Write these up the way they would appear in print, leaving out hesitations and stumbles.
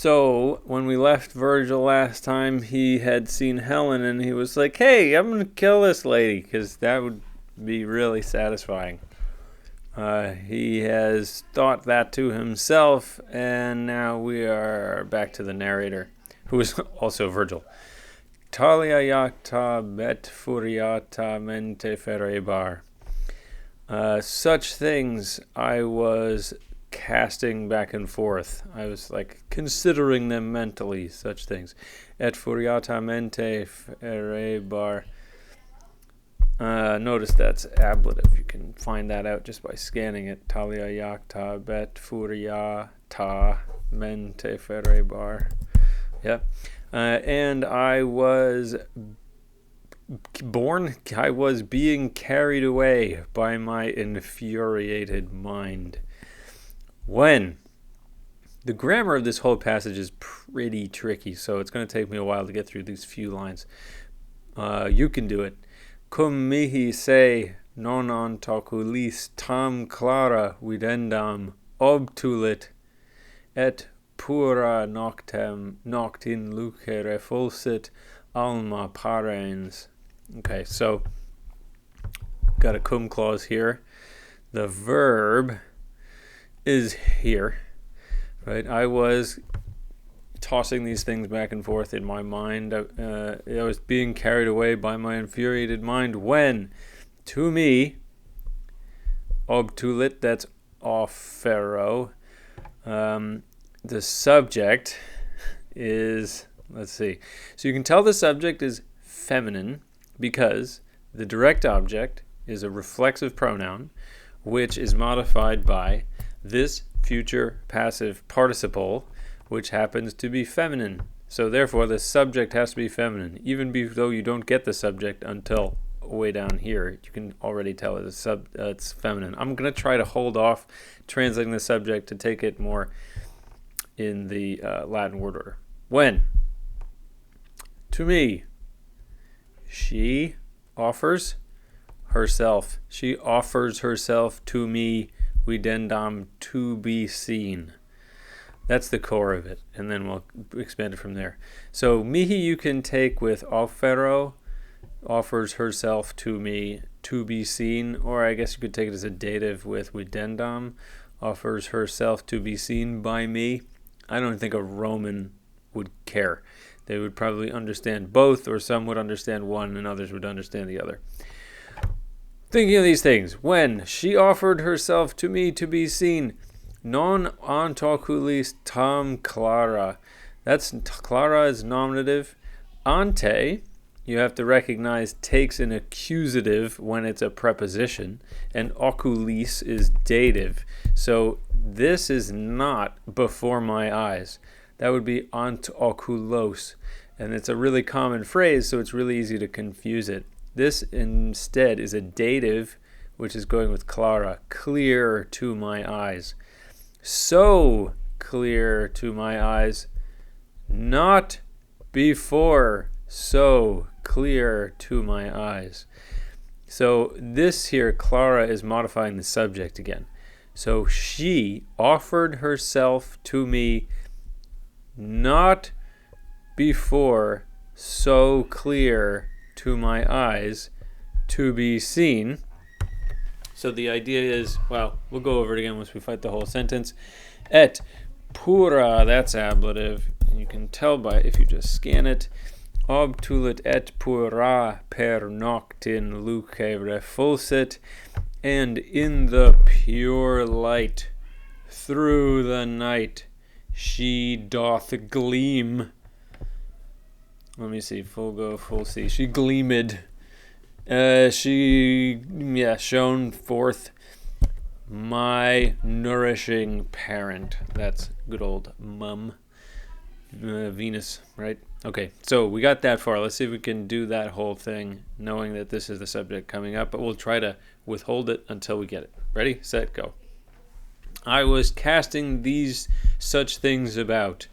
So, when we left Vergil last time, he had seen Helen and he was like, hey, I'm going to kill this lady, because that would be really satisfying. He has thought that to himself, and now we are back to the narrator, who is also Vergil. Talia yacta bet furiata mente ferebar. Such things I was casting back and forth. I was like considering them mentally, such things. Et furiata mente ferebar. Notice that's ablative. You can find that out just by scanning it. Talia yacta bet furiata mente ferebar. Yep. And I was being carried away by my infuriated mind. When? The grammar of this whole passage is pretty tricky, so it's going to take me a while to get through these few lines. You can do it. Cum mihi se non antoculis tam clara videndam obtulit et pura noctem noctin luce refulsit alma parens. Okay, so got a cum clause here. The verb is here, right? I was tossing these things back and forth in my mind. I was being carried away by my infuriated mind when, to me, obtulit, that's offero. The subject is, let's see. So you can tell the subject is feminine because the direct object is a reflexive pronoun, which is modified by this future passive participle, which happens to be feminine. So therefore, the subject has to be feminine, even though you don't get the subject until way down here. You can already tell it's feminine. I'm going to try to hold off translating the subject to take it more in the Latin word order. When? To me. She offers herself. She offers herself to me, videndam, to be seen. That's the core of it, and then we'll expand it from there. So mihi you can take with offero, offers herself to me, to be seen, or I guess you could take it as a dative with videndam, offers herself to be seen by me. I don't think a Roman would care. They would probably understand both, or some would understand one and others would understand the other. Thinking of these things, when she offered herself to me to be seen, non antoculis tam clara. That's clara is nominative. Ante, you have to recognize, takes an accusative when it's a preposition, and oculis is dative. So this is not before my eyes. That would be ant oculos, and it's a really common phrase, so it's really easy to confuse it. This instead is a dative, which is going with clara, clear to my eyes. So clear to my eyes, not before so clear to my eyes. So this here, clara, is modifying the subject again. So she offered herself to me not before so clear to my eyes to be seen. So the idea is, well, we'll go over it again once we fight the whole sentence. Et pura, that's ablative. You can tell by, if you just scan it, obtulit et pura per noctin luce refulsit, and in the pure light, through the night, she doth gleam. Let me see, full C. She gleamed. Shone forth my nourishing parent. That's good old mum. Venus, right? Okay, so we got that far. Let's see if we can do that whole thing, knowing that this is the subject coming up, but we'll try to withhold it until we get it. Ready, set, go. I was casting these such things about,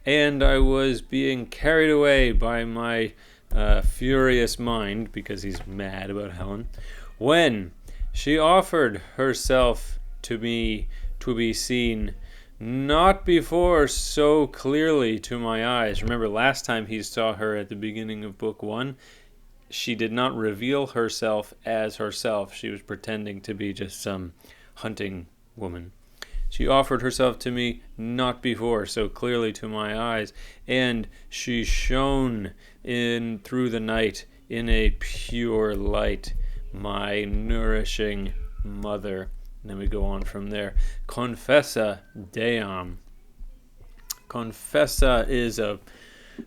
and I was being carried away by my furious mind, because he's mad about Helen, when she offered herself to me to be seen, not before so clearly to my eyes. Remember, last time he saw her at the beginning of book 1, she did not reveal herself as herself. She was pretending to be just some hunting woman. She offered herself to me not before so clearly to my eyes, and she shone in through the night in a pure light, my nourishing mother. And then we go on from there. Confessa Deam. Confessa is a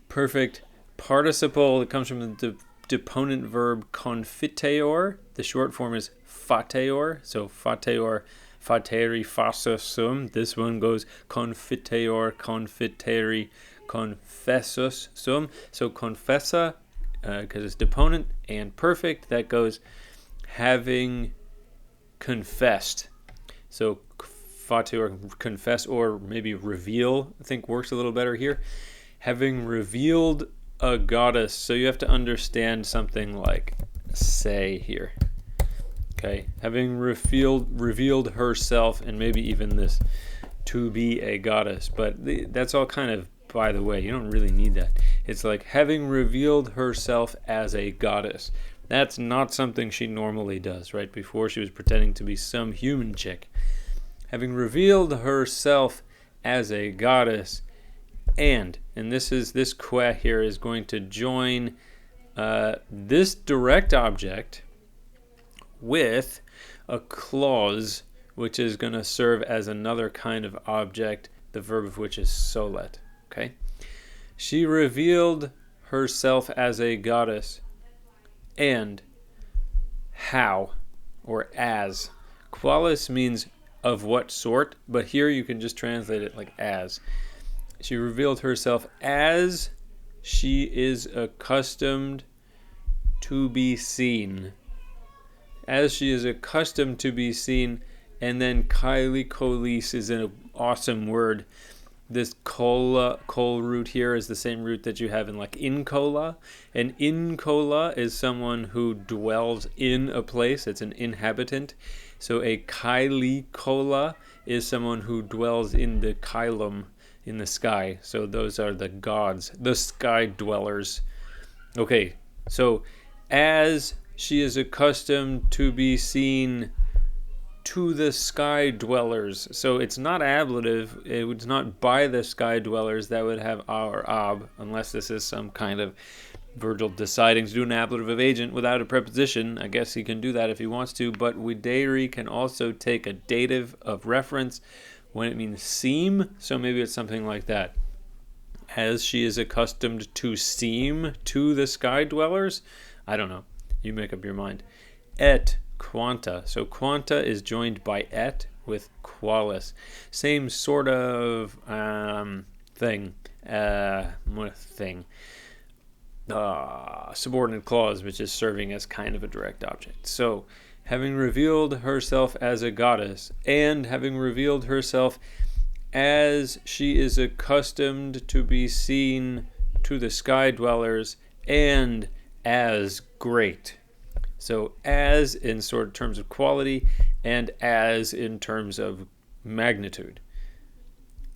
perfect participle. It comes from the deponent verb confiteor. The short form is fateor. So fateor, fateri, fasa, sum. This one goes confiteor, confiteri, confessus, sum. So confessa, because it's deponent, and perfect, that goes having confessed. So fateor, confess, or maybe reveal, I think works a little better here. Having revealed a goddess. So you have to understand something like say here. Okay, having revealed herself, and maybe even this to be a goddess. But that's all kind of by the way. You don't really need that. It's like having revealed herself as a goddess. That's not something she normally does, right? Before she was pretending to be some human chick. Having revealed herself as a goddess, and this que here is going to join this direct object with a clause which is going to serve as another kind of object, the verb of which is solet. Okay? She revealed herself as a goddess, and how, or as. Qualis means of what sort, but here you can just translate it like as. She revealed herself as she is accustomed to be seen. As she is accustomed to be seen, and then kaili kolis is an awesome word. This kol root here is the same root that you have in like inkola. And inkola is someone who dwells in a place. It's an inhabitant. So a kaili kola is someone who dwells in the kailum, in the sky. So those are the gods, the sky dwellers. Okay, so as she is accustomed to be seen to the sky dwellers. So it's not ablative. It's not by the sky dwellers. That would have our ab, unless this is some kind of Vergil deciding to do an ablative of agent without a preposition. I guess he can do that if he wants to, but videri can also take a dative of reference when it means seem. So maybe it's something like that. As she is accustomed to seem to the sky dwellers. I don't know. You make up your mind. Et quanta. So quanta is joined by et with qualis. Same sort of thing. Subordinate clause, which is serving as kind of a direct object. So, having revealed herself as a goddess, and having revealed herself as she is accustomed to be seen to the sky dwellers, and as great. So as in sort of terms of quality, and as in terms of magnitude.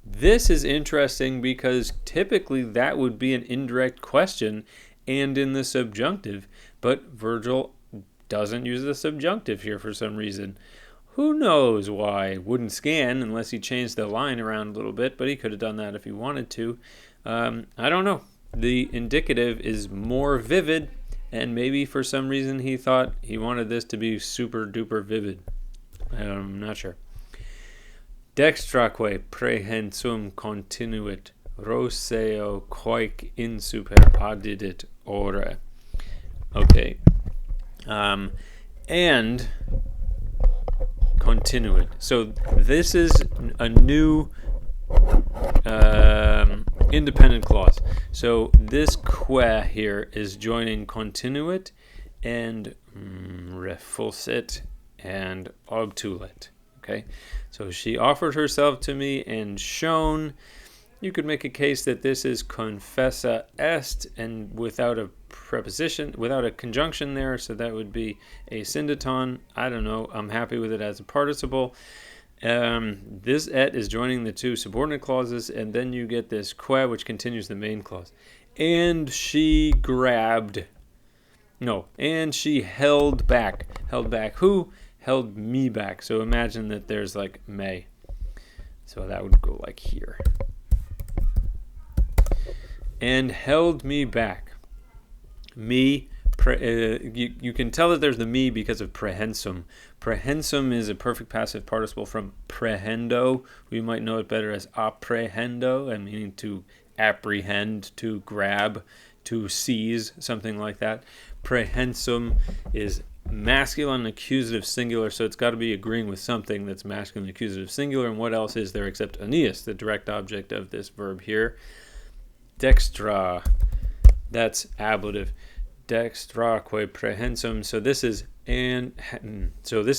This is interesting because typically that would be an indirect question and in the subjunctive, but Vergil doesn't use the subjunctive here for some reason. Who knows why? Wouldn't scan unless he changed the line around a little bit, but he could have done that if he wanted to. I don't know. The indicative is more vivid, and maybe for some reason he thought he wanted this to be super duper vivid. I'm not sure. Dextraque prehensum continuit, roseo quoic in super addidit ore. Okay. And continuit. So this is a new independent clause. So this que here is joining continuit and refulsit and obtulit. Okay, so she offered herself to me and shone. You could make a case that this is confessa est, and without a preposition, without a conjunction there, so that would be a syndeton. I don't know. I'm happy with it as a participle. This et is joining the two subordinate clauses, and then you get this que, which continues the main clause. And she grabbed. No, and she held back. Held back who? Held me back. So imagine that there's like may. So that would go like here. And held me back. Me. You can tell that there's the me because of prehensum. Prehensum is a perfect passive participle from prehendo. We might know it better as apprehendo, meaning to apprehend, to grab, to seize, something like that. Prehensum is masculine accusative singular, so it's got to be agreeing with something that's masculine accusative singular. And what else is there except Aeneas, the direct object of this verb here? Dextra, that's ablative. Dextraque prehensum. So this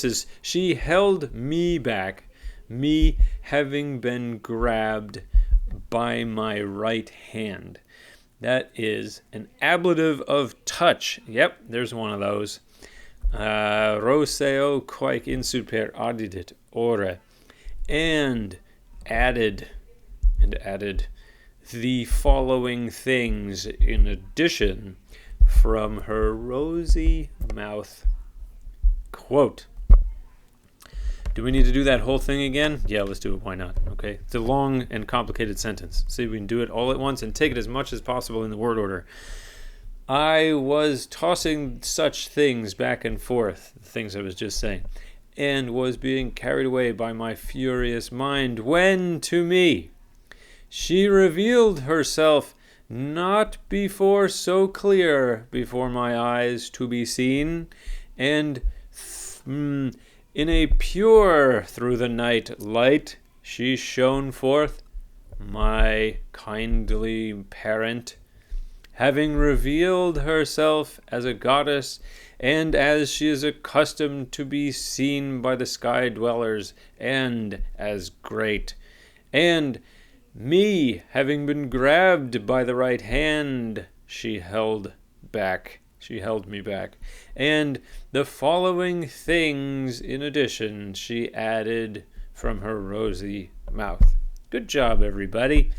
is she held me back, me having been grabbed by my right hand. That is an ablative of touch. Yep, there's one of those. Roseo quae insut per addidit ore. And added the following things in addition from her rosy mouth. Quote. Do we need to do that whole thing again? Yeah, let's do it. Why not? Okay. It's a long and complicated sentence. See if we can do it all at once and take it as much as possible in the word order. I was tossing such things back and forth, the things I was just saying, and was being carried away by my furious mind when, to me, she revealed herself not before so clear before my eyes to be seen, and in a pure through the night light she shone forth, my kindly parent, having revealed herself as a goddess, and as she is accustomed to be seen by the sky dwellers, and as great, and me having been grabbed by the right hand, she held me back. And the following things in addition she added from her rosy mouth. Good job, everybody.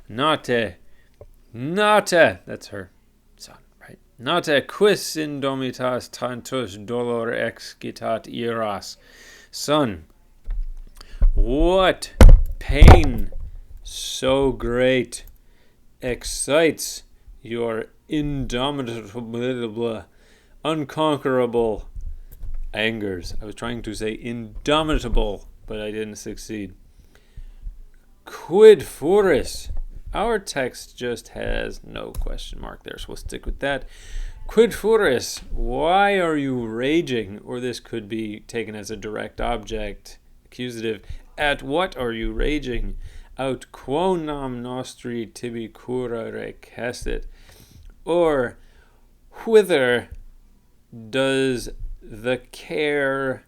Nate, that's her son, right? Nate quis indomitas tantus dolor excitat iras. Son, what pain so great excites your indomitable, unconquerable angers. I was trying to say indomitable, but I didn't succeed. Quid furis? Our text just has no question mark there, so we'll stick with that. Quid furis? Why are you raging? Or this could be taken as a direct object, accusative. At what are you raging? Aut quonam nostri tibi cura recessit. Or whither does the care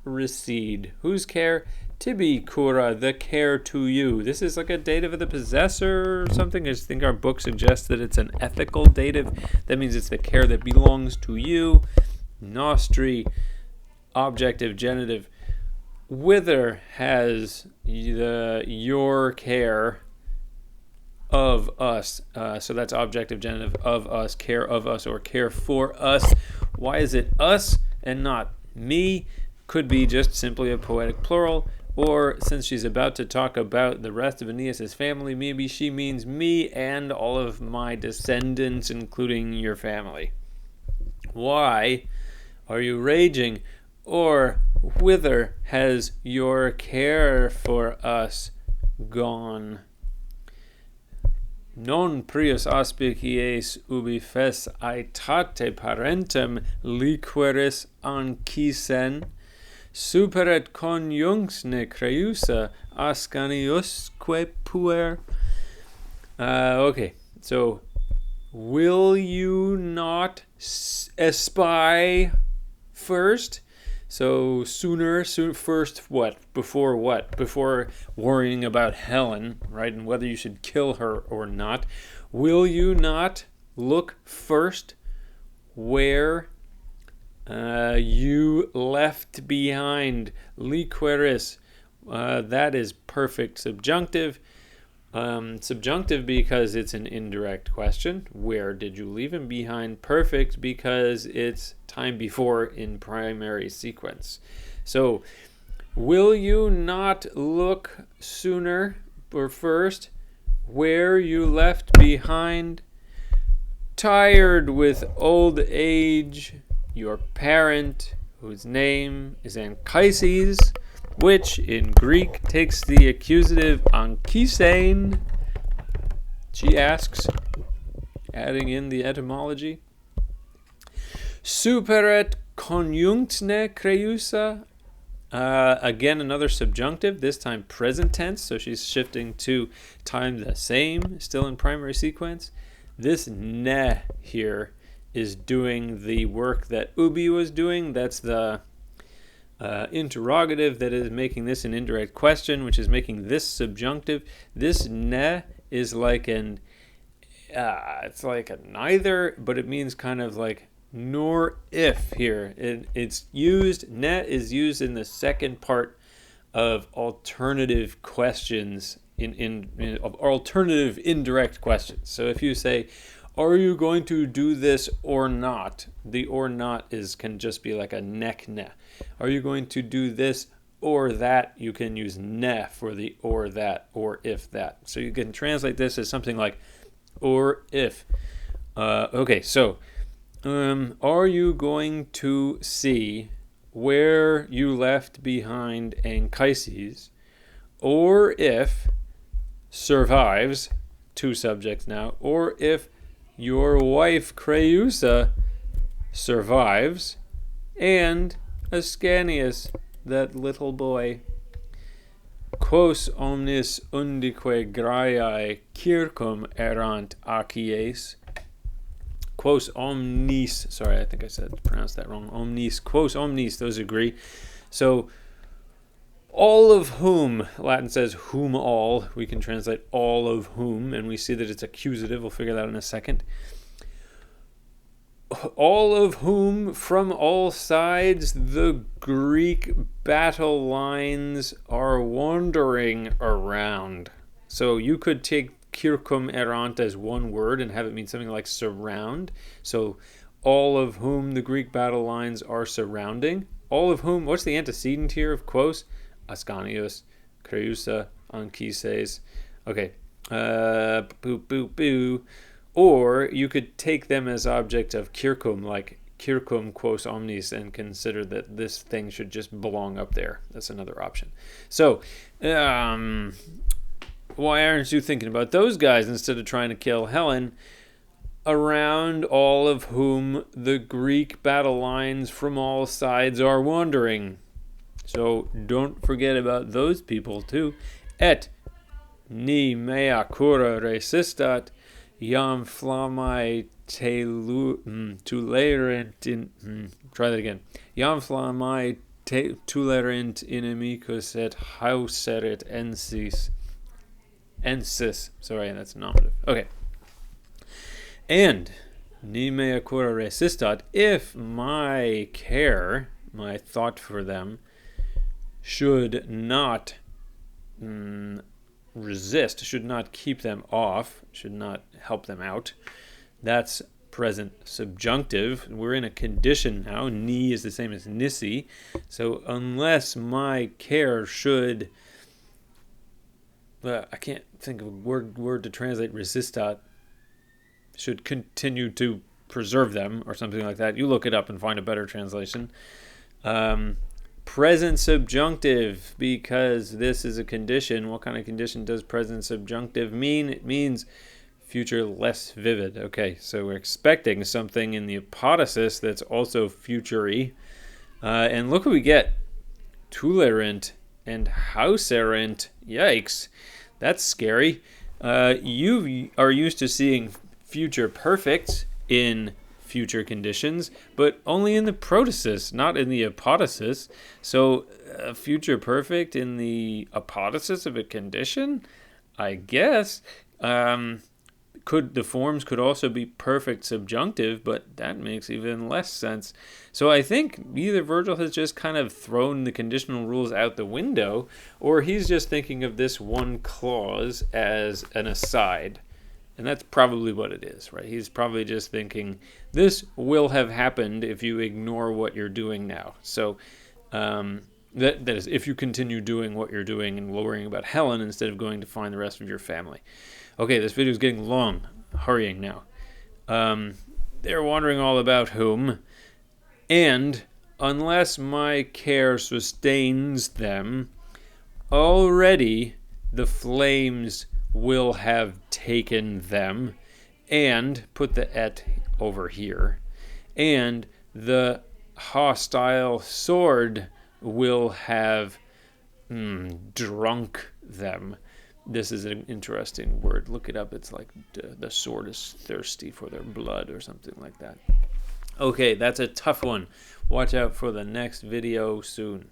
recede? Whose care? Tibi cura, the care to you. This is like a dative of the possessor or something. I just think our book suggests that it's an ethical dative. That means it's the care that belongs to you. Nostri, objective, genitive. Whither has your care of us? So that's objective, genitive, of us, care of us, or care for us. Why is it us and not me? Could be just simply a poetic plural. Or since she's about to talk about the rest of Aeneas' family, maybe she means me and all of my descendants, including your family. Why are you raging? Or whither has your care for us gone? Non prius aspicies ubi fes aetate parentem liqueris ancisen, superet conjunxne creusa ascaniusque puer. Okay, so will you not espy first? So first what? Before worrying about Helen, right? And whether you should kill her or not. Will you not look first where you left behind liqueris, That is perfect subjunctive. Subjunctive because it's an indirect question. Where did you leave him behind? Perfect because it's time before in primary sequence. So, will you not look sooner or first where you left behind? Tired with old age, your parent, whose name is Anchises, which in Greek takes the accusative anchisein. She asks, adding in the etymology. Superet conjunctne creusa. Again, another subjunctive, this time present tense, so she's shifting to time the same, still in primary sequence. This ne here is doing the work that ubi was doing. That's the interrogative that is making this an indirect question, which is making this subjunctive. This ne is like it's like a neither, but it means kind of like nor if here. It's used, ne is used in the second part of alternative questions, of alternative indirect questions. So if you say, are you going to do this or not? The or not can just be like a neck ne. Are you going to do this or that? You can use ne for the or that or if that. So you can translate this as something like or if. Okay, so are you going to see where you left behind Anchises, or if survives, two subjects now, or if your wife Creusa survives, and Ascanius, that little boy. Quos omnis undique graiae circum erant acies. Quos omnis, sorry, I think I pronounced that wrong. Omnis, quos omnis, those agree. So, all of whom, Latin says whom all, we can translate all of whom, and we see that it's accusative, we'll figure that out in a second. All of whom, from all sides, the Greek battle lines are wandering around. So you could take circum erant as one word and have it mean something like surround. So all of whom the Greek battle lines are surrounding. All of whom, what's the antecedent here of quos? Ascanius, Creusa, Anchises. Okay. Or you could take them as object of circum, like circum quos omnis, and consider that this thing should just belong up there. That's another option. So, why aren't you thinking about those guys instead of trying to kill Helen? Around all of whom the Greek battle lines from all sides are wandering. So don't forget about those people too. Et ni mea cura resistat, iam flammae tulerent in... try that again. Iam flammae tulerent inimicus et hauserit ensis. Ensis. Sorry, that's nominative. Okay. And ni mea cura resistat, if my care, my thought for them, should not resist, should not keep them off, should not help them out. That's present subjunctive. We're in a condition now. Ni is the same as nisi. So unless my care should... I can't think of a word to translate resistat. Should continue to preserve them or something like that. You look it up and find a better translation. Present subjunctive, because this is a condition. What kind of condition does present subjunctive mean? It means future less vivid. Okay, so we're expecting something in the apodosis that's also future-y. And look what we get. Tulerant and hauserent. Yikes. That's scary. You are used to seeing future perfects in future conditions, but only in the protasis, not in the apodosis. So future perfect in the apodosis of a condition, I guess. the forms could also be perfect subjunctive, but that makes even less sense. So I think either Vergil has just kind of thrown the conditional rules out the window, or he's just thinking of this one clause as an aside. And that's probably what it is, right? He's probably just thinking, this will have happened if you ignore what you're doing now. So that is, if you continue doing what you're doing and worrying about Helen instead of going to find the rest of your family. Okay, this video is getting long. Hurrying now. They're wondering all about whom. And unless my care sustains them, already the flames will have taken them, and put the et over here, and the hostile sword will have drunk them. This is an interesting word. Look it up. It's like the sword is thirsty for their blood or something like that. Okay, that's a tough one. Watch out for the next video soon.